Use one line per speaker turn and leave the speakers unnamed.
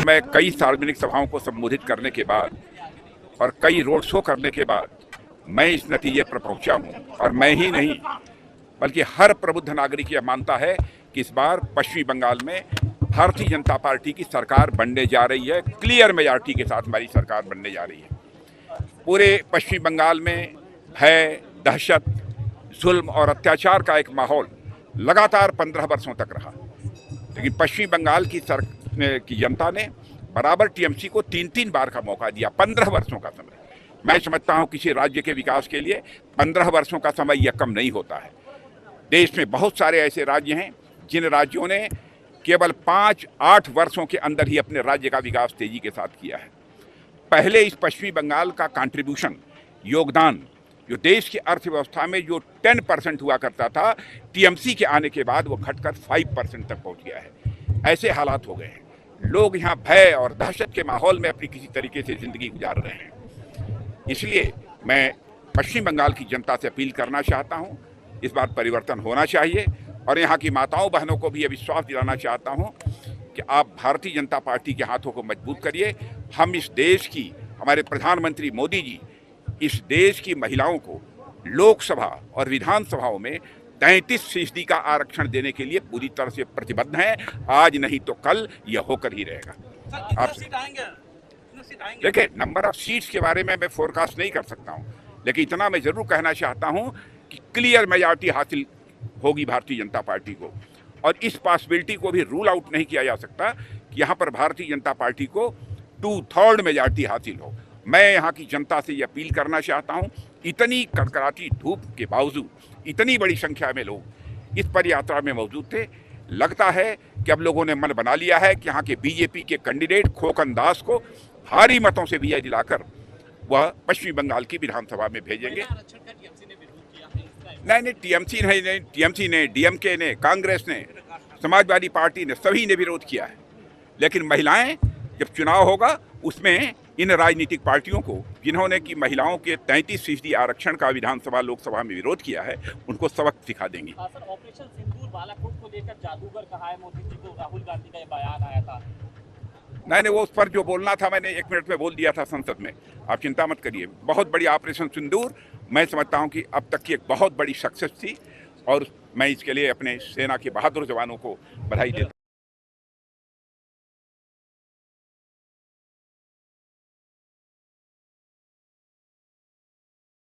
मैं कई सार्वजनिक सभाओं को संबोधित करने के बाद और कई रोड शो करने के बाद मैं इस नतीजे पर पहुंचा हूं, और मैं ही नहीं बल्कि हर प्रबुद्ध नागरिक यह मानता है कि इस बार पश्चिमी बंगाल में भारतीय जनता पार्टी की सरकार बनने जा रही है। क्लियर मेजॉरिटी के साथ हमारी सरकार बनने जा रही है। पूरे पश्चिमी बंगाल में भय, दहशत, जुल्म और अत्याचार का एक माहौल लगातार 15 वर्षों तक रहा, लेकिन पश्चिमी बंगाल की जनता ने बराबर टीएमसी को 3-3 बार का मौका दिया। 15 वर्षों का समय, मैं समझता हूं किसी राज्य के विकास के लिए 15 वर्षों का समय यह कम नहीं होता है। देश में बहुत सारे ऐसे राज्य हैं जिन राज्यों ने केवल 5-8 वर्षों के अंदर ही अपने राज्य का विकास तेजी के साथ किया है। पहले इस पश्चिमी बंगाल का कंट्रीब्यूशन, योगदान, जो देश की अर्थव्यवस्था में जो 10% हुआ करता था, टीएमसी के आने के बाद वो घटकर 5% तक पहुंच गया है। ऐसे हालात हो गए हैं। लोग यहाँ भय और दहशत के माहौल में अपनी किसी तरीके से जिंदगी गुजार रहे हैं। इसलिए मैं पश्चिम बंगाल की जनता से अपील करना चाहता हूँ, इस बार परिवर्तन होना चाहिए, और यहाँ की माताओं बहनों को भी ये विश्वास दिलाना चाहता हूँ कि आप भारतीय जनता पार्टी के हाथों को मजबूत करिए। हम इस देश की, हमारे प्रधानमंत्री मोदी जी इस देश की महिलाओं को लोकसभा और विधानसभाओं में 33% का आरक्षण देने के लिए पूरी तरह से प्रतिबद्ध हैं। आज नहीं तो कल यह होकर ही रहेगा। आप देखिए, नंबर ऑफ सीट्स के बारे में मैं फोरकास्ट नहीं कर सकता हूं, लेकिन इतना मैं जरूर कहना चाहता हूं कि क्लियर मेजॉरिटी हासिल होगी भारतीय जनता पार्टी को, और इस पॉसिबिलिटी को भी रूल आउट नहीं किया जा सकता कि यहां पर भारतीय जनता पार्टी को 2/3 मेजॉरिटी हासिल हो। मैं यहाँ की जनता से ये अपील करना चाहता हूँ, इतनी कड़कड़ाती धूप के बावजूद इतनी बड़ी संख्या में लोग इस पदयात्रा में मौजूद थे। लगता है कि अब लोगों ने मन बना लिया है कि यहाँ के बीजेपी के कैंडिडेट खोकन दास को भारी मतों से विजय दिलाकर वह पश्चिमी बंगाल की विधानसभा में भेजेंगे। नहीं, टीएमसी ने, डीएमके ने, कांग्रेस ने, समाजवादी पार्टी ने, सभी ने विरोध किया है। लेकिन महिलाएं, जब चुनाव होगा उसमें इन राजनीतिक पार्टियों को, जिन्होंने कि महिलाओं के 33% आरक्षण का विधानसभा लोकसभा में विरोध किया है, उनको सबक सिखा देंगी।
सर, ऑपरेशन सिंदूर बालाकोट को लेकर जादूगर कहा है मोदी जी को, राहुल गांधी का ये बयान आया था।
नहीं, वो उस पर जो बोलना था मैंने 1 मिनट में बोल दिया था संसद में। आप चिंता मत करिए। बहुत बड़ी ऑपरेशन सिंदूर मैं समझता हूँ कि अब तक की एक बहुत बड़ी सक्सेस थी, और मैं इसके लिए अपने सेना के बहादुर जवानों को बधाई देता हूँ।